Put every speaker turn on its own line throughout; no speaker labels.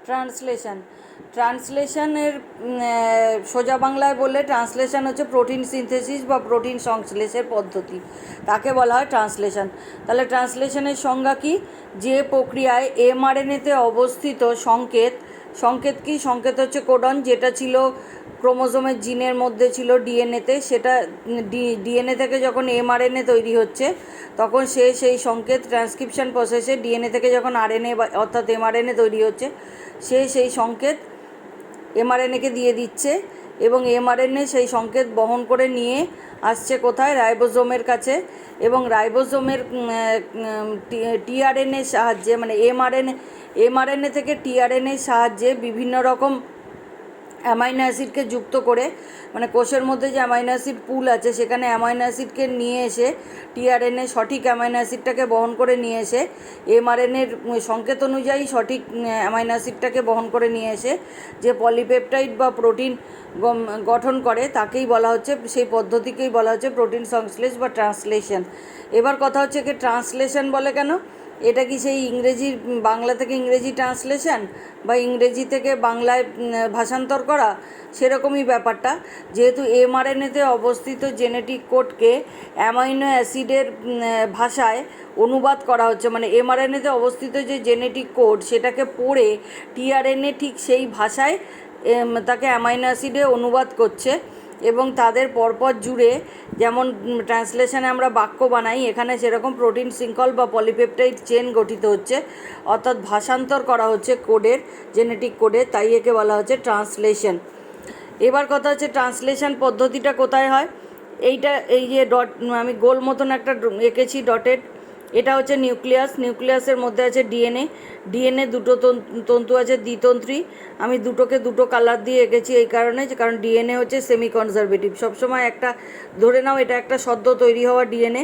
Translation ট্রান্সলেশনের সোজা বাংলায় বললে ট্রান্সলেশন হচ্ছে প্রোটিন সিনথেসিস বা প্রোটিন সংশ্লেষের পদ্ধতি, তাকে বলা হয় ট্রান্সলেশন। তাহলে ট্রান্সলেশনের সংজ্ঞা কি? যে প্রক্রিয়ায় এমআরএনএতে অবস্থিত সংকেত কি? সংকেত হচ্ছে কোডন, যেটা ছিল ক্রোমোজোমের জিনের মধ্যে ছিল ডিএনএতে, সেটা ডিএনএ থেকে যখন এমআরএনএ তৈরি হচ্ছে তখন সেই সংকেত ট্রান্সক্রিপশন প্রসেসে ডিএনএ থেকে যখন আরএনএ বা অর্থাৎ এমআরএনএ তৈরি হচ্ছে সেই সংকেত এমআরএনএকে দিয়ে দিচ্ছে এবং এমআরএনএ সেই সংকেত বহন করে নিয়ে আসছে কোথায়? রাইবোজোমের কাছে। এবং রাইবোজোমের টিআরএনএর সাহায্যে, মানে এমআরএনএ থেকে টিআরএনএর সাহায্যে বিভিন্ন রকম অ্যামাইনো অ্যাসিডকে যুক্ত করে, মানে কোষের মধ্যে যে অ্যামাইনো অ্যাসিড পুল আছে সেখানে অ্যামাইনো অ্যাসিডকে নিয়ে এসে টিআরএনএ সঠিক অ্যামাইনো অ্যাসিডটাকে বহন করে নিয়ে এসে এমআরএনএর সংকেত অনুযায়ী সঠিক অ্যামাইনো অ্যাসিডটাকে বহন করে নিয়ে এসে যে পলিপেপটাইড বা প্রোটিন গঠন করে তাকেই বলা হচ্ছে, সেই পদ্ধতিকেই বলা হচ্ছে প্রোটিন সংশ্লেষ বা ট্রান্সলেশন। এবার কথা হচ্ছে কি ট্রান্সলেশন বলে কেন? এটা কি সেই বাংলা থেকে ইংরেজি ট্রান্সলেশন বা ইংরেজি থেকে বাংলায় ভাষান্তর করা? সেরকমই ব্যাপারটা। যেহেতু এমআরএনএতে অবস্থিত জেনেটিক কোডকে অ্যামাইনো অ্যাসিডের ভাষায় অনুবাদ করা হচ্ছে, মানে এমআরএনএতে অবস্থিত যে জেনেটিক কোড সেটাকে পড়ে টিআরএনএ ঠিক সেই ভাষায় তাকে অ্যামাইনো অ্যাসিডে অনুবাদ করছে এবং তাদের পরপর জুড়ে যেমন ট্রান্সলেশনে আমরা বাক্য বানাই, এখানে সেরকম প্রোটিন শৃঙ্খল বা পলিপেপটাইড চেন গঠিত হচ্ছে, অর্থাৎ ভাষান্তর করা হচ্ছে কোডের, জেনেটিক কোডের, তাই একে বলা হচ্ছে ট্রান্সলেশন। এবার কথা হচ্ছে ট্রান্সলেশন পদ্ধতিটা কোথায় হয়? এই যে ডট আমি গোল মতন একটা এঁকেছি ডটেড, এটা হচ্ছে নিউক্লিয়াসের মধ্যে আছে ডিএনএ দুটো তন্তু আছে দ্বিতন্ত্রী। আমি দুটোকে দুটো কালার দিয়ে এঁকেছি এই কারণে, কারণ ডিএনএ হচ্ছে সেমি কনজারভেটিভ, সবসময় একটা ধরে নাও এটা একটা সদ্য তৈরি হওয়া ডিএনএ,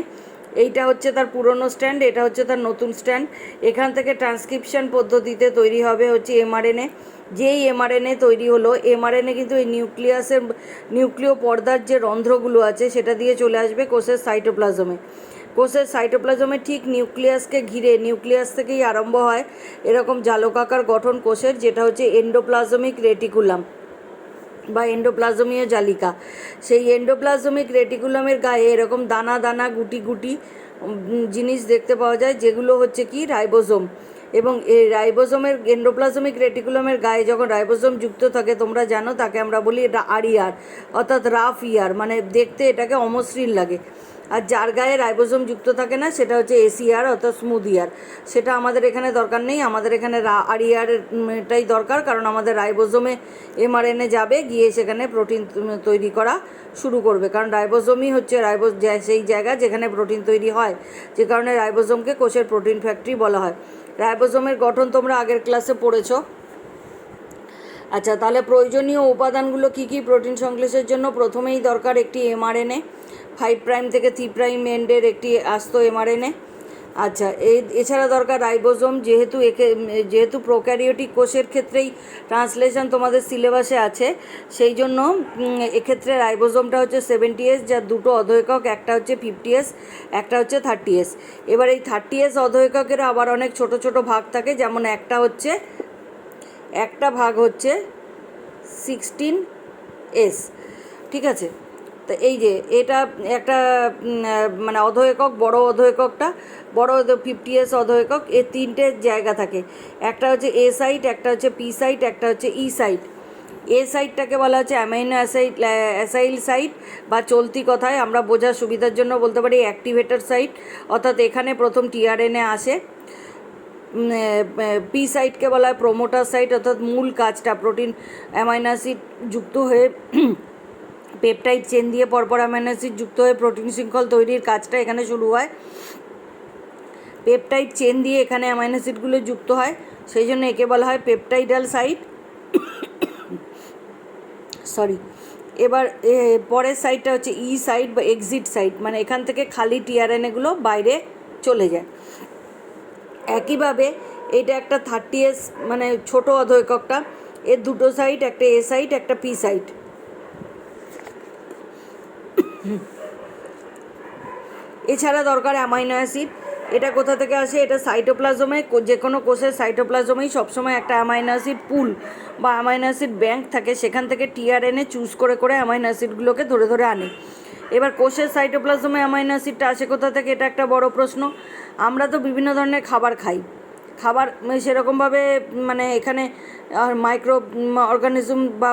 এইটা হচ্ছে তার পুরনো স্ট্র্যান্ড, এটা হচ্ছে তার নতুন স্ট্র্যান্ড। এখান থেকে ট্রান্সক্রিপশন পদ্ধতিতে তৈরি হবে হচ্ছে এমআরএনএ। যেই এমআরএনএ তৈরি হলো, এমআরএনএ কিন্তু এই নিউক্লিয় পর্দার যে রন্ধ্রগুলো আছে সেটা দিয়ে চলে আসবে কোষের সাইটোপ্লাজমে ঠিক নিউক্লিয়াসকে ঘিরে, নিউক্লিয়াস থেকেই আরম্ভ হয় এরকম জালকাকার গঠন কোষের, যেটা হচ্ছে এন্ডোপ্লাজমিক রেটিকুলাম বা এন্ডোপ্লাজমীয় জালিকা। সেই এন্ডোপ্লাজমিক রেটিকুলামের গায়ে এরকম দানা দানা গুটি গুটি জিনিস দেখতে পাওয়া যায়, যেগুলো হচ্ছে কি রাইবোজোম। এবং এই রাইবোজোমের এন্ডোপ্লাজমিক রেটিকুলামের গায়ে যখন রাইবোজোম যুক্ত থাকে, তোমরা জানো তাকে আমরা বলি আরইআর, অর্থাৎ রাফ ইয়ার, মানে দেখতে এটাকে অমসৃণ লাগে। আর যার গায়ে রাইবোজোম যুক্ত থাকে না সেটা হচ্ছে এসইআর, অর্থাৎ স্মুথ ইয়ার। সেটা আমাদের এখানে দরকার নেই, আমাদের এখানে আরইআরটাই দরকার, কারণ আমাদের রাইবোজোমে এমআরএনএ যাবে, গিয়ে সেখানে প্রোটিন তৈরি করা শুরু করবে, কারণ রাইবোজোমই হচ্ছে সেই জায়গা যেখানে প্রোটিন তৈরি হয়, যে কারণে রাইবোজোমকে কোষের প্রোটিন ফ্যাক্টরি বলা হয়। রাইবোজোমের গঠন তোমরা আগের ক্লাসে পড়েছো। আচ্ছা, তাহলে প্রয়োজনীয় উপাদানগুলো কী কী প্রোটিন সংশ্লেষের জন্য? প্রথমেই দরকার একটি এমআরএনএ, 5' থেকে 3' এন্ডের একটি আস্ত এমআরএনএ। আচ্ছা, এছাড়া দরকার রাইবোজোম, যেহেতু প্রোক্যারিওটিক কোষের ক্ষেত্রেই ট্রান্সলেশন তোমাদের সিলেবাসে আছে, সেই জন্য এক্ষেত্রে রাইবোজোমটা হচ্ছে 70S, যার দুটো অধঃএকক, একটা হচ্ছে 50S, একটা হচ্ছে 30S। এবার এই 30S অধঃএককের আবার অনেক ছোট ছোট ভাগ থাকে, যেমন একটা ভাগ হচ্ছে 16S, ঠিক আছে? তো এই যে এটা একটা মানে অধঃএকক, বড় 50S অধঃএকক, এর তিনটে জায়গা থাকে, একটা হচ্ছে এ সাইট, একটা হচ্ছে পি সাইট, একটা হচ্ছে ই সাইট। এ সাইটটাকে বলা হচ্ছে অ্যামাইনো অ্যাসাইল সাইট, বা চলতি কথায় আমরা বোঝার সুবিধার জন্য বলতে পারি অ্যাক্টিভেটর সাইট, অর্থাৎ এখানে প্রথম টিআরএনএ আসে। পি সাইটকে বলা হয় প্রোমোটার সাইট, অর্থাৎ মূল কাজটা প্রোটিন অ্যামাইনো অ্যাসিড যুক্ত হয়ে পেপটাইড চেন দিয়ে পরপর অ্যামাইনো অ্যাসিড যুক্ত হয়ে প্রোটিন শৃঙ্খল তৈরির কাজটা এখানে শুরু হয়। পেপটাইড চেন দিয়ে এখানে অ্যামাইনো অ্যাসিডগুলো যুক্ত হয়, সেই জন্য একে বলা হয় পেপটাইডাল সাইট। এবার পরের সাইটটা হচ্ছে ই সাইট বা এক্সিট সাইট, মানে এখান থেকে খালি টিআরএনএগুলো বাইরে চলে যায়। একইভাবে এটা একটা 30S, মানে ছোট অধঃএককটা, এর দুটো সাইট, একটা এ সাইট, একটা পি সাইট। এছাড়া দরকার অ্যামাইনো এটা কোথা থেকে আসে? এটা সাইটোপ্লাজমে, যে কোনো কোষের সাইটোপ্লাজমেই সবসময় একটা অ্যামাইনো অ্যাসিড পুল বা অ্যামাইনো অ্যাসিড ব্যাংক থাকে, সেখান থেকে টিআরএনএ চুজ করে করে অ্যামাইনো অ্যাসিডগুলোকে ধরে ধরে আনে। এবার কোষের সাইটোপ্লাজমে অ্যামাইনো অ্যাসিডটা আসে কোথা থেকে? এটা একটা বড় প্রশ্ন। আমরা তো বিভিন্ন ধরনের খাবার খাই, খাবার সেরকমভাবে মানে এখানে মাইক্রো অর্গানিজম বা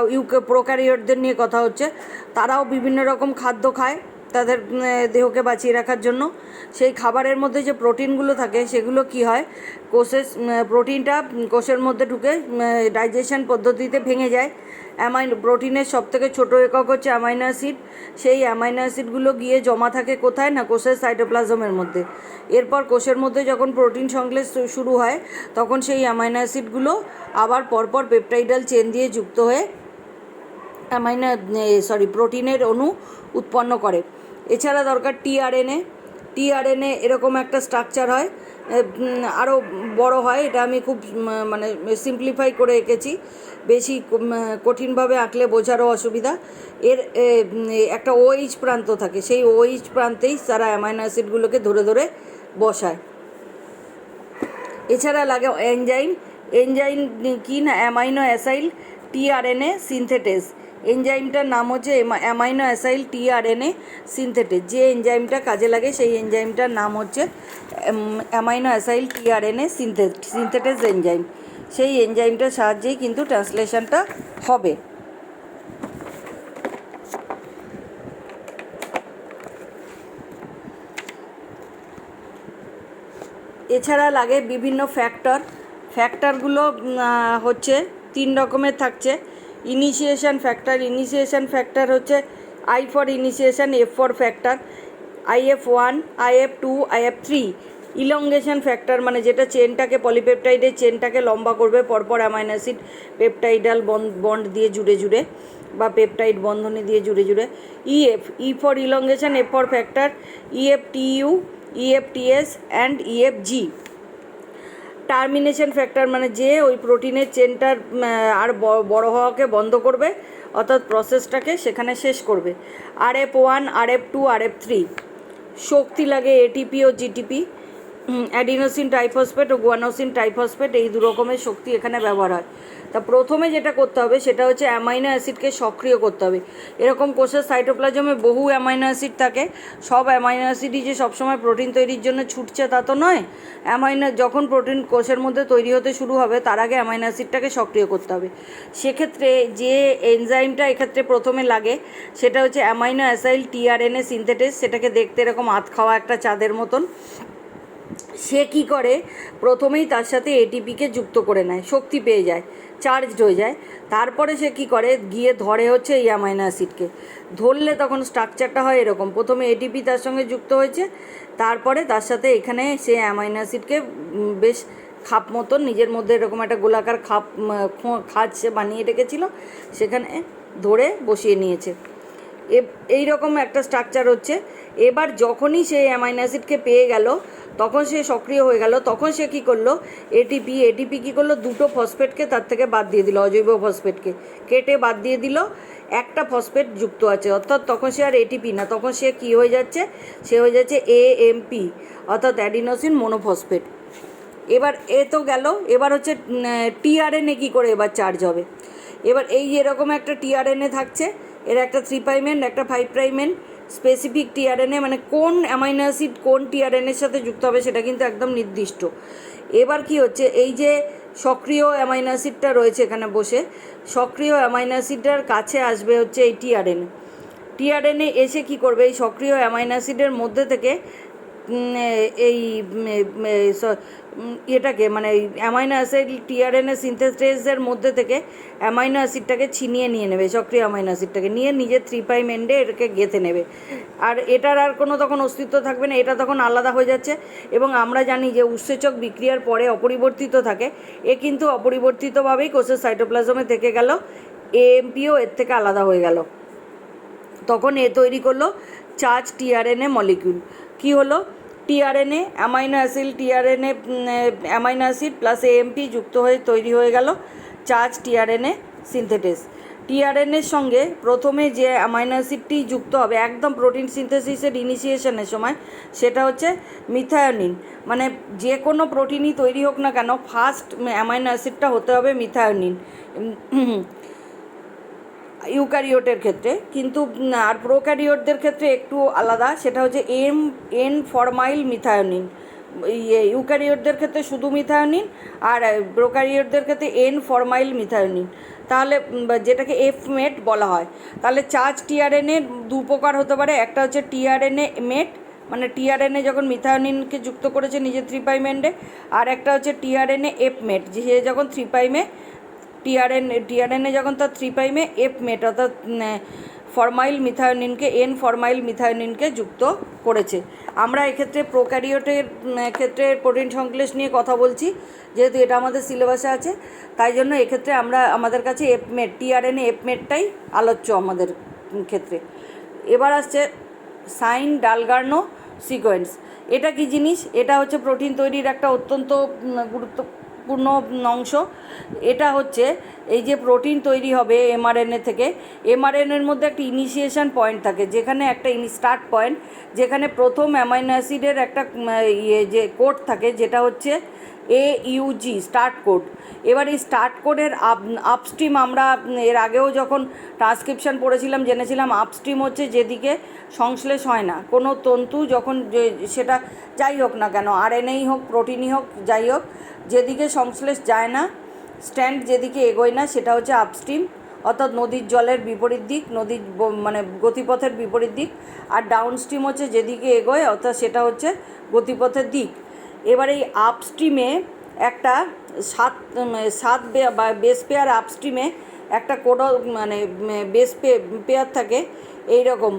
প্রোক্যারিওটদের নিয়ে কথা হচ্ছে, তারাও বিভিন্ন রকম খাদ্য খায় তাদের দেহকে বাঁচিয়ে রাখার জন্য। সেই খাবারের মধ্যে যে প্রোটিনগুলো থাকে সেগুলো কি হয়, কোষের প্রোটিনটা কোষের মধ্যে ঢুকে ডাইজেশন পদ্ধতিতে ভেঙে যায়। প্রোটিনের সবথেকে ছোটো একক হচ্ছে অ্যামাইনো অ্যাসিড। সেই অ্যামাইনো অ্যাসিডগুলো গিয়ে জমা থাকে কোথায়? না, কোষের সাইটোপ্লাজমের মধ্যে। এরপর কোষের মধ্যে যখন প্রোটিন সংশ্লেষ শুরু হয়, তখন সেই অ্যামাইনো অ্যাসিডগুলো আবার পরপর পেপটাইডাল চেন দিয়ে যুক্ত হয়ে প্রোটিনের অণু উৎপন্ন করে। এছাড়া দরকার টিআরএনএ। টিআরএনএ এরকম একটা স্ট্রাকচার হয়, আরও বড় হয়। এটা আমি খুব মানে সিম্পলিফাই করে এঁকেছি, বেশি কঠিনভাবে আঁকলে বোঝারও অসুবিধা। এর একটা ওএইচ প্রান্ত থাকে, সেই ওএইচ প্রান্তেই তারা অ্যামাইনো অ্যাসিডগুলোকে ধরে ধরে বসায়। এছাড়া লাগে এনজাইম। এনজাইম কি না, অ্যামাইনো অ্যাসাইল টিআরএনএ সিনথেটেজ। এনজাইমটার নাম হচ্ছে অ্যামাইনো অ্যাসাইল টিআরএনএ সিনথেটেজ। যে এনজাইমটা কাজে লাগে সেই এনজাইমটার নাম হচ্ছে amino acyl tRNA synthetase enzyme. সেই এনজাইমটার সাহায্যেই কিন্তু ট্রান্সলেশনটা হবে। এছাড়া লাগে বিভিন্ন ফ্যাক্টরগুলো হচ্ছে 3 রকমের থাকছে। ইনিশিয়েশন ফ্যাক্টর হচ্ছে I for initiation, F for factor, IF1, IF2, IF3। Elongation factor মানে যেটা চেনটাকে, পলিপেপটাইডের চেনটাকে লম্বা করবে পরপর অ্যামাইনো অ্যাসিড পেপটাইডাল বন্ড দিয়ে জুড়ে জুড়ে বা পেপটাইড বন্ধনী দিয়ে জুড়ে জুড়ে। E for elongation, F for factor, EFTU, EFTS and EFG। Termination factor মানে যে ওই প্রোটিনের চেনটার আর বড় হওয়াকে বন্ধ করবে, অর্থাৎ প্রসেসটাকে সেখানে শেষ করবে। RF1, RF2, RF3। শক্তি লাগে এটিপি ও জিটিপি, অ্যাডিনোসিন ট্রাইফসফেট ও গুয়ানোসিন ট্রাইফসফেট, এই 2 রকমের শক্তি এখানে ব্যবহার হয়। তা প্রথমে যেটা করতে হবে সেটা হচ্ছে অ্যামাইনো অ্যাসিডকে সক্রিয় করতে হবে। এরকম কোষের সাইটোপ্লাজমে বহু অ্যামাইনো অ্যাসিড থাকে। সব অ্যামাইনো অ্যাসিডই যে সবসময় প্রোটিন তৈরির জন্য ছুটছে তা তো নয়। যখন প্রোটিন কোষের মধ্যে তৈরি হতে শুরু হবে, তার আগে অ্যামাইনো অ্যাসিডটাকে সক্রিয় করতে হবে। সেক্ষেত্রে যে এনজাইমটা এক্ষেত্রে প্রথমে লাগে সেটা হচ্ছে অ্যামাইনো অ্যাসাইল টিআরএনএ সিনথেটেজ। সেটাকে দেখতে এরকম আধ খাওয়া একটা চাঁদের মতন। সে কি করে, প্রথমেই তার সাথে এটিপিকে যুক্ত করে নেয়, শক্তি পেয়ে যায়, চার্জড হয়ে যায়। তারপরে সে কি করে, গিয়ে ধরে হচ্ছে এই অ্যামাইনো অ্যাসিডকে। ধরলে তখন স্ট্রাকচারটা হয় এরকম, প্রথমে এটিপি তার সঙ্গে যুক্ত হয়েছে, তারপরে তার সাথে এখানে সে অ্যামাইনো অ্যাসিডকে বেশ খাপ মতন নিজের মধ্যে এরকম একটা গোলাকার খাঁজ সে বানিয়ে রেখেছিল, সেখানে ধরে বসিয়ে নিয়েছে। এই রকম একটা স্ট্রাকচার হচ্ছে। এবার যখনই সে অ্যামাইনো অ্যাসিডকে পেয়ে গেল, তখন সে সক্রিয় হয়ে গেল, তখন সে কী করলো, এটিপি কী করলো, 2টো ফসফেটকে তার থেকে বাদ দিয়ে দিল, অজৈব ফসফেটকে কেটে বাদ দিয়ে দিল, একটা ফসফেট যুক্ত আছে, অর্থাৎ তখন সে আর এটিপি না, তখন সে কী হয়ে যাচ্ছে, সে হয়ে যাচ্ছে AMP, অর্থাৎ অ্যাডিনোসিন মোনোফসফেট। এবার এ তো গেল। এবার হচ্ছে টিআরএনএ কী করে এবার চার্জ হবে। এবার এই এরকম একটা টিআরএনএ থাকছে, এর একটা 3' এন্ড একটা 5' এন্ড। স্পেসিফিক টিআরএনএ মানে কোন অ্যামাইনো অ্যাসিড কোন টিআরএনএর সাথে যুক্ত হবে সেটা কিন্তু একদম নির্দিষ্ট। এবার কি হচ্ছে, এই যে সক্রিয় অ্যামাইনো অ্যাসিডটা রয়েছে এখানে বসে, সক্রিয় অ্যামাইনো অ্যাসিডটার কাছে আসবে হচ্ছে এই টিআরএনএ এসে কি করবে, এই সক্রিয় অ্যামাইনো অ্যাসিডের মধ্যে থেকে এই এটাকে মানে অ্যামাইনো অ্যাসিড টিআরএনএ সিনথেসের মধ্যে থেকে অ্যামাইনো অ্যাসিডটাকে ছিনিয়ে নিয়ে নেবে, সক্রিয় অ্যামাইনো অ্যাসিডটাকে নিয়ে নিজের 3' এন্ডে এটাকে গেঁথে নেবে। আর এটার আর কোনো তখন অস্তিত্ব থাকবে না, এটা তখন আলাদা হয়ে যাচ্ছে। এবং আমরা জানি যে উৎসেচক বিক্রিয়ার পরে অপরিবর্তিত থাকে, এ কিন্তু অপরিবর্তিতভাবেই কোষের সাইটোপ্লাজমে থেকে গেল, AMPও এর থেকে আলাদা হয়ে গেল। তখন এ তৈরি করলো চার্জ টিআরএনএ মলিকিউল। কী হলো, tRNA amino acid plus AMP যুক্ত হয়ে তৈরি হয়ে গেল চার্জ টিআরএনএ সিনথেটেজ। টিআরএনএর সঙ্গে প্রথমে যে অ্যামাইনো অ্যাসিডটি যুক্ত হবে একদম প্রোটিন সিনথেসিসের ইনিশিয়েশনের সময়, সেটা হচ্ছে মিথায়োনিন। মানে যে কোনো প্রোটিনই তৈরি হোক না কেন, ফার্স্ট অ্যামাইনো অ্যাসিডটা হতে হবে মিথায়োনিন ইউক্যারিওটের ক্ষেত্রে। কিন্তু আর প্রোক্যারিওটদের ক্ষেত্রে একটু আলাদা, সেটা হচ্ছে এন ফরমাইল মিথায়োনিন। ইউক্যারিওটদের ক্ষেত্রে শুধু মিথায়োনিন, আর প্রোক্যারিওটদের ক্ষেত্রে এন ফরমাইল মিথায়োনিন। তাহলে যেটাকে এফ মেট বলা হয়। তাহলে চার্জ টিআরএনএ দু প্রকার হতে পারে। একটা হচ্ছে টিআরএনএ মেট, মানে টিআরএনএ যখন মিথায়োনিনকে যুক্ত করেছে নিজের 3' এন্ডে, আর একটা হচ্ছে টিআরএনএ এফ মেট, যে যখন 3' টিআরএনএ যখন তার 3' এফ মেট অর্থাৎ ফরমাইল মিথায়োনিনকে এন ফরমাইল মিথায়োনিনকে যুক্ত করেছে। আমরা এক্ষেত্রে প্রোক্যারিওটের ক্ষেত্রে প্রোটিন সংশ্লেষ নিয়ে কথা বলছি, যেহেতু এটা আমাদের সিলেবাসে আছে, তাই জন্য এক্ষেত্রে আমাদের কাছে এফ মেট, টিআরএনএ এফ মেটটাই আলোচ্য আমাদের ক্ষেত্রে। এবার আসছে সাইন ডালগার্নো সিকোয়েন্স। এটা কি জিনিস? এটা হচ্ছে প্রোটিন তৈরির একটা অত্যন্ত গুরুত্বপূর্ণ অংশ। এটা হচ্ছে এই যে প্রোটিন তৈরি হবে এমআরএনএ থেকে, এমআরএনএর মধ্যে একটা ইনিশিয়েশন পয়েন্ট থাকে, যেখানে একটা স্টার্ট পয়েন্ট, যেখানে প্রথম অ্যামাইনো অ্যাসিডের একটা যে কোড থাকে, যেটা হচ্ছে AUG স্টার্ট কোড। এবার এই স্টার্ট কোডের আপস্ট্রিম, আমরা এর আগেও যখন ট্রান্সক্রিপশন পড়েছিলাম জেনেছিলাম আপস্ট্রিম হচ্ছে যেদিকে সংশ্লেষ হয় না কোনো তন্তু, যখন সেটা যাই হোক না কেন, আরএনএই হোক প্রোটিনই হোক যাই হোক, যেদিকে সংশ্লেষ যায় না, স্ট্যান্ড যেদিকে এগোয় না, সেটা হচ্ছে আপস্ট্রিম, অর্থাৎ নদীর জলের বিপরীত দিক, নদীর মানে গতিপথের বিপরীত দিক। আর ডাউনস্ট্রিম হচ্ছে যেদিকে এগোয়, অর্থাৎ সেটা হচ্ছে গতিপথের দিক। এবার এই আপস্ট্রিমে একটা সাত বেস পেয়ার, আপস্ট্রিমে একটা কোড মানে বেস পেয়ার থাকে এইরকম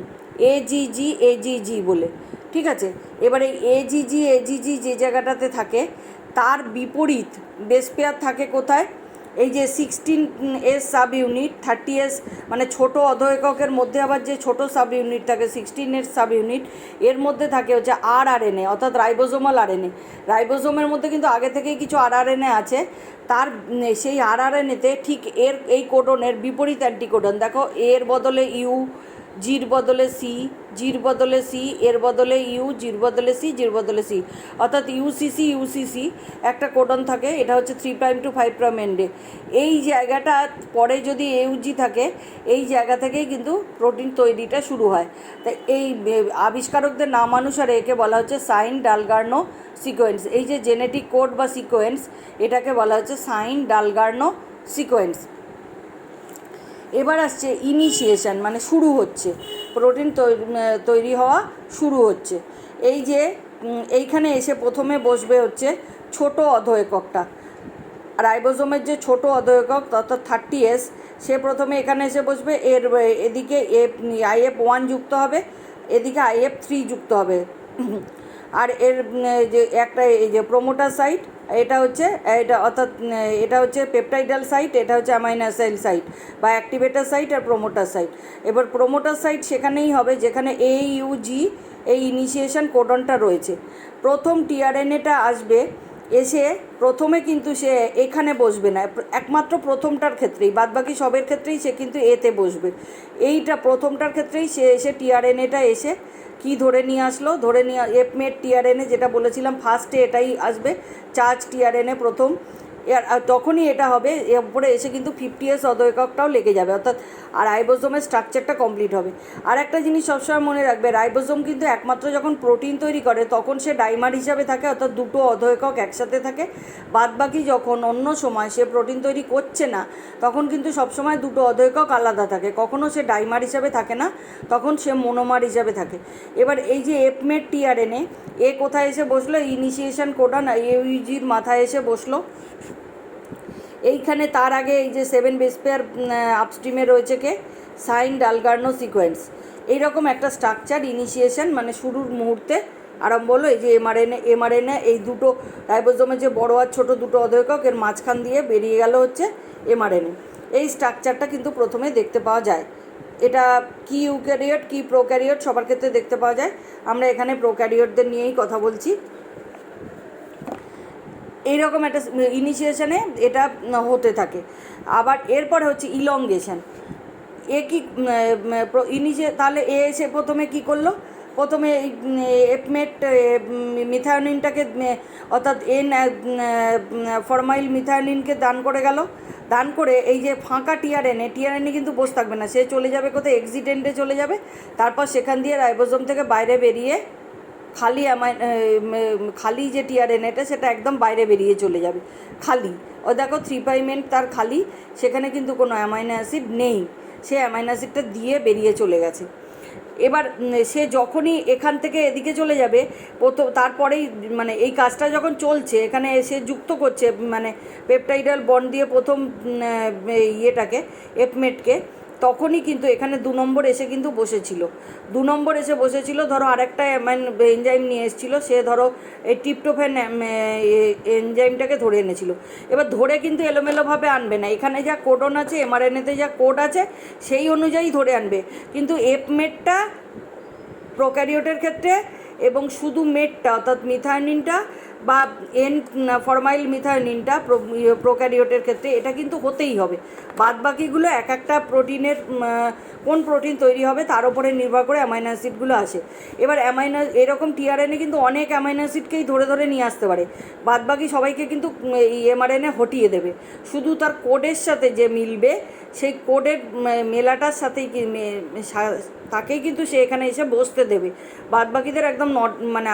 AGG বলে, ঠিক আছে। এবার এই AGG যে জায়গাটাতে থাকে, তার বিপরীত বেস পেয়ার থাকে কোথায়? এই যে 16S সাব ইউনিট, 30S মানে ছোট অধঃএককের মধ্যে আবার যে ছোট সাব ইউনিট থাকে 16S সাব ইউনিট, এর মধ্যে থাকে হচ্ছে rRNA অর্থাৎ রাইবোজোমাল আরএনএ। রাইবোজোমের মধ্যে কিন্তু আগে থেকেই কিছু rRNA আছে, তার সেই rRNAতে ঠিক এই কোডনের বিপরীত অ্যান্টিকোডন। দেখো, এর বদলে ইউ, জির বদলে সি, জির বদলে সি, এর বদলে ইউ, জির বদলে সি, জির বদলে সি, অর্থাৎ ইউসিসি একটা কোডন থাকে। এটা হচ্ছে 3' to 5' এন্ডে। এই জায়গাটা পরে যদি ইউজি থাকে, এই জায়গা থেকেই কিন্তু প্রোটিন তৈরিটা শুরু হয়। তাই এই আবিষ্কারকদের নাম অনুসারে একে বলা হচ্ছে সাইন ডালগার্নো সিকোয়েন্স। এই যে জেনেটিক কোড বা সিকোয়েন্স, এটাকে বলা হচ্ছে সাইন ডালগার্নো সিকোয়েন্স। এবার আসছে ইনিশিয়েশন, মানে শুরু হচ্ছে, প্রোটিন তৈরি হওয়া শুরু হচ্ছে। এই যে এইখানে এসে প্রথমে বসবে হচ্ছে ছোট অধঃএককটা, রাইবোজোমের যে ছোট অধঃএকক অর্থাৎ 30S, সে প্রথমে এখানে এসে বসবে। এর এদিকে IF1 যুক্ত হবে, এদিকে IF3 যুক্ত হবে। আর এর যে একটা এই যে প্রোমোটার সাইট, এটা হচ্ছে অর্থাৎ এটা হচ্ছে পেপটাইডাল সাইট, এটা হচ্ছে অ্যামাইনোসাইল সাইট বা অ্যাক্টিভেটার সাইট আর প্রোমোটার সাইট। এবার প্রোমোটার সাইট সেখানেই হবে যেখানে AUG এই ইনিশিয়েশন কোডনটা রয়েছে। প্রথম টিআরএনএটা আসবে, এসে প্রথমে কিন্তু সে এখানে বসবে না, একমাত্র প্রথমটার ক্ষেত্রেই, বাদবাকি সবের ক্ষেত্রেই সে কিন্তু এতে বসবে। এইটা প্রথমটার ক্ষেত্রেই সে এসে টিআরএনএটা এসে কি ধরে নিয়ে আসলো, ধরে নিয়ে এফ মেট টিআরএনএ, যেটা বলেছিলাম ফার্স্টে এটাই আসবে, চার্জ টিআরএনএ প্রথম। আর তখনই এটা হবে, এর উপরে এসে কিন্তু 50S অধঃএককটাও লেগে যাবে, অর্থাৎ আর রাইবোজোমের স্ট্রাকচারটা কমপ্লিট হবে। আর একটা জিনিস সবসময় মনে রাখবে, রাইবোজোম কিন্তু একমাত্র যখন প্রোটিন তৈরি করে তখন সে ডাইমার হিসাবে থাকে, অর্থাৎ দুটো অধঃএকক একসাথে থাকে। বাদবাকি যখন অন্য সময় সে প্রোটিন তৈরি করছে না, তখন কিন্তু সবসময় দুটো অধঃএকক আলাদা থাকে, কখনও সে ডাইমার হিসাবে থাকে না, তখন সে মোনোমার হিসাবে থাকে। এবার এই যে এফমেট টিআরএনএ, এ কোথায় এসে বসলো? ইনিশিয়েশন কোডন AUGর মাথায় এসে বসলো। এইখানে তার আগে এই যে 7 বেস পেয়ার আপস্ট্রিমে রয়েছে কে? Sign ডালগার্নো sequence. এইরকম একটা স্ট্রাকচার ইনিশিয়েশন মানে শুরুর মুহূর্তে আরম্ভ হলো। এই যে এমআরএনএ এই দুটো রাইবোজোমের যে বড় আর ছোটো দুটো অধঃএকক, এর মাঝখান দিয়ে বেরিয়ে গেল হচ্ছে এমআরএনএ। এই স্ট্রাকচারটা কিন্তু প্রথমে দেখতে পাওয়া যায়। এটা কি ইউক্যারিওট কি প্রোক্যারিওট সবার ক্ষেত্রে দেখতে পাওয়া যায়। আমরা এখানে প্রোক্যারিওটদের নিয়েই কথা বলছি। এইরকম একটা ইনিশিয়েশনে এটা হতে থাকে। আবার এরপরে হচ্ছে ইলংগেশন। এ কি ইনিশে তাহলে এ এসে প্রথমে কি করলো, প্রথমে এপমেট মিথায়োনিনটাকে অর্থাৎ ফরমাইল মিথায়োনিনকে দান করে গেল। দান করে এই যে ফাঁকা টিআরএনএ কিন্তু বসে থাকবে না, সে চলে যাবে কোথায়, এক্সিডেন্টে চলে যাবে। তারপর সেখান দিয়ে রাইবোজোম থেকে বাইরে বেরিয়ে খালি খালি যে টিআরএনএটা সেটা একদম বাইরে বেরিয়ে চলে যাবে, খালি। ও দেখো 3' তার খালি, সেখানে কিন্তু কোনো অ্যামাইনো অ্যাসিড নেই, সে অ্যামাইনো অ্যাসিডটা দিয়ে বেরিয়ে চলে গেছে। এবার সে যখনই এখান থেকে এদিকে চলে যাবে, তারপরেই মানে এই কাজটা যখন চলছে এখানে সে যুক্ত করছে মানে পেপটাইডাল বন্ড দিয়ে প্রথম ইয়েটাকে এপমেটকে, তখনই কিন্তু এখানে 2 নম্বর এসে কিন্তু বসেছিল। 2 নম্বর এসে বসেছিল, ধরো আরেকটা এনজাইম নিয়ে এসেছিলো, সে ধরো এই ট্রিপ্টোফ্যান এনজাইমটাকে ধরে এনেছিল। এবার ধরে কিন্তু এলোমেলোভাবে আনবে না, এখানে যা কোডন আছে, এমআরএনএতে যা কোড আছে সেই অনুযায়ী ধরে আনবে। কিন্তু এপমেটটা প্রোক্যারিওটের ক্ষেত্রে এবং শুধু মেটটা অর্থাৎ মিথায়োনিনটা বা ফরমাইল মিথায়োনিনটা প্রোক্যারিওটের ক্ষেত্রে এটা কিন্তু হতেই হবে। বাদবাকিগুলো এক একটা প্রোটিনের কোন প্রোটিন তৈরি হবে তার উপরে নির্ভর করে অ্যামাইনো অ্যাসিডগুলো আসে। এবার এরকম টিআরএনএ কিন্তু অনেক অ্যামাইনো অ্যাসিডকেই ধরে ধরে নিয়ে আসতে পারে, বাদবাকি সবাইকে কিন্তু এই এমআরএনএ হটিয়ে দেবে। শুধু তার কোডের সাথে যে মিলবে সেই কোডের মেলাটার সাথেই তাকেই কিন্তু সে এখানে এসে বসতে দেবে, বাদবাকিদের একদম মানে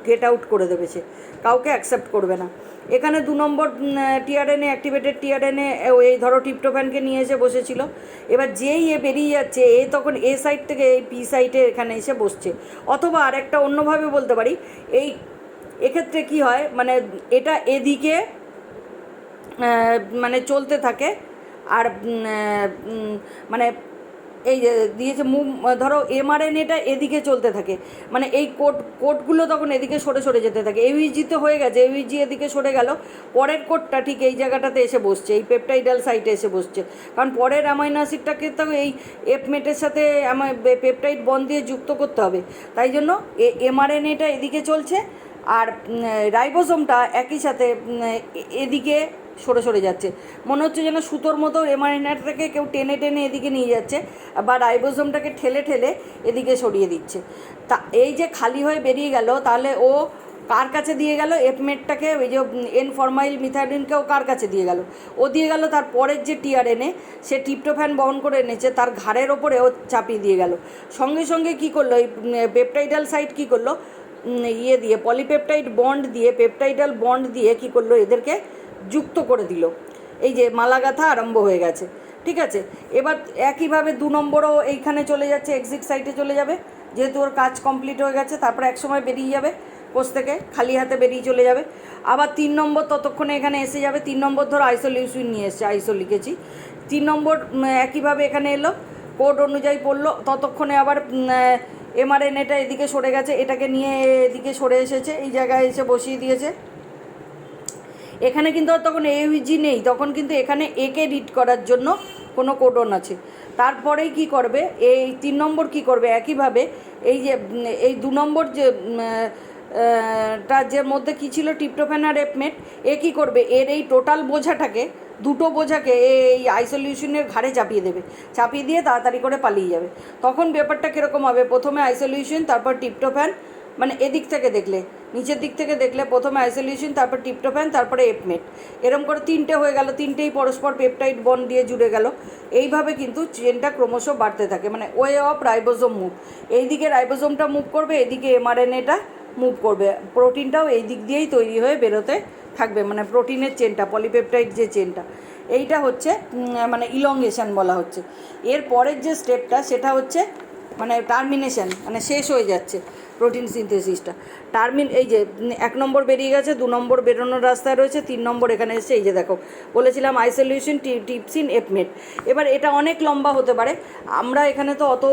গেট আউট করে দেবে, সে কাউকে অ্যাকসেপ্ট করবে না। এখানে 2 নম্বর টিআরএনএ অ্যাক্টিভেটেড টিআরএনএ এই ধরো ট্রিপ্টোফ্যানকে নিয়ে এসে বসেছিল। এবার যেই এ বেরিয়ে যাচ্ছে, এ তখন এ সাইড থেকে এই পি সাইডে এখানে এসে বসছে। অথবা আরেকটা অন্যভাবে বলতে পারি, এক্ষেত্রে কি হয় মানে এটা এদিকে মানে চলতে থাকে, আর মানে এই যে দিয়েছে মুভ, ধরো এমআরএনএটা এদিকে চলতে থাকে, মানে এই কোডগুলো তখন এদিকে সরে সরে যেতে থাকে। ইউইজিতে হয়ে গেছে, ইউইজি এদিকে সরে গেল, পরের কোডটা ঠিক এই জায়গাটাতে এসে বসছে, এই পেপটাইডাল সাইটে এসে বসছে, কারণ পরের অ্যামাইনো অ্যাসিডটাকে তো এই এপমেটের সাথে পেপটাইড বন্ড দিয়ে যুক্ত করতে হবে। তাই জন্য এমআরএনএটা এদিকে চলছে, আর রাইবোজোমটা একই সাথে এদিকে সরে সরে যাচ্ছে। মনে হচ্ছে যেন সুতোর মতো এমআরএনএটাকে কেউ টেনে টেনে এদিকে নিয়ে যাচ্ছে, বা রাইবোজোমটাকে ঠেলে ঠেলে এদিকে সরিয়ে দিচ্ছে। তা এই যে খালি হয়ে বেরিয়ে গেল, তাহলে ও কার কাছে দিয়ে গেল, এপমেটটাকে, ওই যে ফরমাইল মিথায়োনিনকেও কার কাছে দিয়ে গেল, ও দিয়ে গেল তার পরের যে টিআরএনএ, সে ট্রিপ্টোফ্যান বহন করে এনেছে, তার ঘাড়ের ওপরে ও চাপিয়ে দিয়ে গেল। সঙ্গে সঙ্গে কী করলো, এই পেপটাইডাল সাইট কী করলো, ইয়ে দিয়ে পলিপেপটাইড বন্ড দিয়ে, পেপটাইডাল বন্ড দিয়ে কী করলো, এদেরকে যুক্ত করে দিল। এই যে মালাগাথা আরম্ভ হয়ে গেছে, ঠিক আছে। এবার একইভাবে 2 নম্বরও এইখানে চলে যাচ্ছে, এক্সিট সাইটে চলে যাবে, যেহেতু ওর কাজ কমপ্লিট হয়ে গেছে। তারপরে একসময় বেরিয়ে যাবে কোষ থেকে, খালি হাতে বেরিয়ে চলে যাবে। আবার 3 নম্বর ততক্ষণে এখানে এসে যাবে। 3 নম্বর ধরো আইসোলিউসিন নিয়ে এসছে, আইসো লিখেছি। 3 নম্বর একইভাবে এখানে এলো, কোড অনুযায়ী পড়লো। ততক্ষণে আবার এমআরএনএটা এদিকে সরে গেছে, এটাকে নিয়ে এদিকে সরে এসেছে, এই জায়গায় এসে বসিয়ে দিয়েছে। এখানে কিন্তু আর তখন এইউজি নেই, তখন কিন্তু এখানে একে রিড করার জন্য কোনো কোডন আছে। তারপরেই কি করবে, এই 3 নম্বর কি করবে, একইভাবে এই যে এই 2 নম্বর যে যে মধ্যে কী ছিল, ট্রিপ্টোফ্যান আর এপমেট, এ কী করবে, এর এই টোটাল বোঝাটাকে, দুটো বোঝাকে এই আইসোলিউশনের ঘাড়ে চাপিয়ে দেবে, চাপিয়ে দিয়ে তাড়াতাড়ি করে পালিয়ে যাবে। তখন ব্যাপারটা কীরকম হবে, প্রথমে আইসোলিউশন, তারপর ট্রিপ্টোফ্যান, মানে এদিক থেকে দেখলে, নিচের দিক থেকে দেখলে প্রথমে আইসোলিউশন, তারপর ট্রিপ্টোফ্যান, তারপরে এপমেট, এরকম করে 3টে হয়ে গেল, 3টেই পরস্পর পেপটাইড বন্ড দিয়ে জুড়ে গেল। এইভাবে কিন্তু চেনটা ক্রমশ বাড়তে থাকে, মানে ওয়ে অফ রাইবোজোম মুভ। এইদিকে রাইবোজোমটা মুভ করবে, এদিকে এমআরএনএটা মুভ করবে, প্রোটিনটাও এই দিক দিয়েই তৈরি হয়ে বেরোতে থাকবে, মানে প্রোটিনের চেনটা, পলিপেপটাইড যে চেনটা, এইটা হচ্ছে মানে ইলংগেশন বলা হচ্ছে। এর পরের যে স্টেপটা সেটা হচ্ছে মানে টার্মিনেশন, মানে শেষ হয়ে যাচ্ছে প্রোটিন সিনথেসিসটা। এই যে 1 নম্বর বেরিয়ে গেছে, 2 নম্বর বেরোনোর রাস্তায় রয়েছে, 3 নম্বর এখানে এসছে। এই যে দেখো বলেছিলাম আইসোলিউশন, টিপসিন, এপমেট। এবার এটা অনেক লম্বা হতে পারে, আমরা এখানে তো অত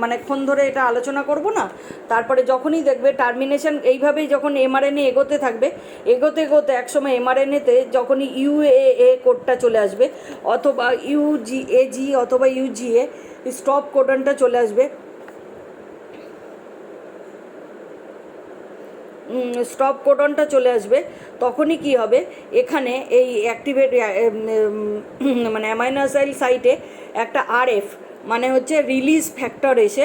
মানেক্ষণ ধরে এটা আলোচনা করব না। তারপরে যখনই দেখবে টার্মিনেশন এইভাবেই যখন এমআরএনএ এগোতে থাকবে, এগোতে এগোতে একসময় এমআরএনএতে যখনই ইউএএ কোডটা চলে আসবে, অথবা ইউজিএজি অথবা ইউজিএ স্টপ কোডনটা চলে আসবে, স্টপ কোডনটা চলে আসবে, তখনই কি হবে, এখানে এই অ্যাক্টিভেট মানে অ্যামাইনো অ্যাসিড সাইটে একটা আরএফ মানে হচ্ছে রিলিজ ফ্যাক্টর এসে,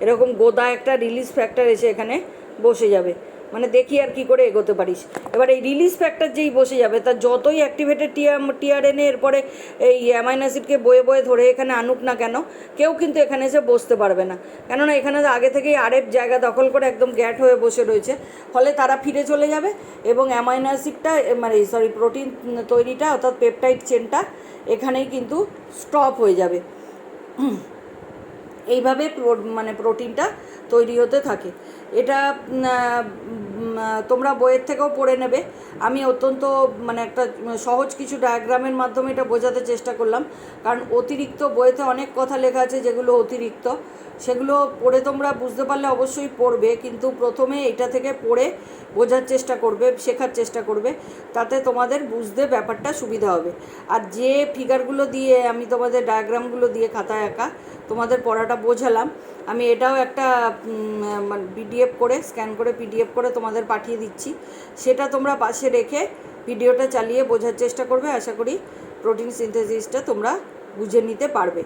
এরকম গোদা একটা রিলিজ ফ্যাক্টর এসে এখানে বসে যাবে। মানে দেখি আর কি করে এগোতে পারিস। এবার এই রিলিজ ফ্যাক্টর যেই বসে যাবে, তার যতই অ্যাক্টিভেটেড টিআরএনএ এরপরে এই অ্যামাইনো অ্যাসিডকে বয়ে বয়ে ধরে এখানে আনুক না কেন, কেউ কিন্তু এখানে এসে বসতে পারবে না, কেননা এখানে আগে থেকেই আরএফ জায়গা দখল করে একদম গ্যাট হয়ে বসে রয়েছে। ফলে তারা ফিরে চলে যাবে এবং অ্যামাইনো অ্যাসিডটা মানে প্রোটিন তৈরিটা অর্থাৎ পেপটাইড চেনটা এখানেই কিন্তু স্টপ হয়ে যাবে। এইভাবে মানে প্রোটিনটা তৈরি হতে থাকে। এটা তোমরা বইয়ের থেকেও পড়ে নেবে। আমি অত্যন্ত মানে একটা সহজ কিছু ডায়াগ্রামের মাধ্যমে এটা বোঝাতে চেষ্টা করলাম, কারণ অতিরিক্ত বইয়েতে অনেক কথা লেখা আছে যেগুলো অতিরিক্ত, সেগুলো পড়ে তোমরা বুঝতে পারলে অবশ্যই পড়বে, কিন্তু প্রথমে এটা থেকে পড়ে বোঝার চেষ্টা করবে, শেখার চেষ্টা করবে, তাতে তোমাদের বুঝতে ব্যাপারটা সুবিধা হবে। আর যে ফিগারগুলো দিয়ে আমি তোমাদের ডায়াগ্রামগুলো দিয়ে খাতায় আঁকা তোমাদের পড়াটা বোঝালাম, আমি এটাও একটা পিডিএফ করে স্ক্যান করে পিডিএফ করে তোমাদের পাঠিয়ে দিচ্ছি, সেটা তোমরা পাশে রেখে ভিডিওটা চালিয়ে বোঝার চেষ্টা করবে। আশা করি প্রোটিন সিনথেসিসটা তোমরা বুঝে নিতে পারবে।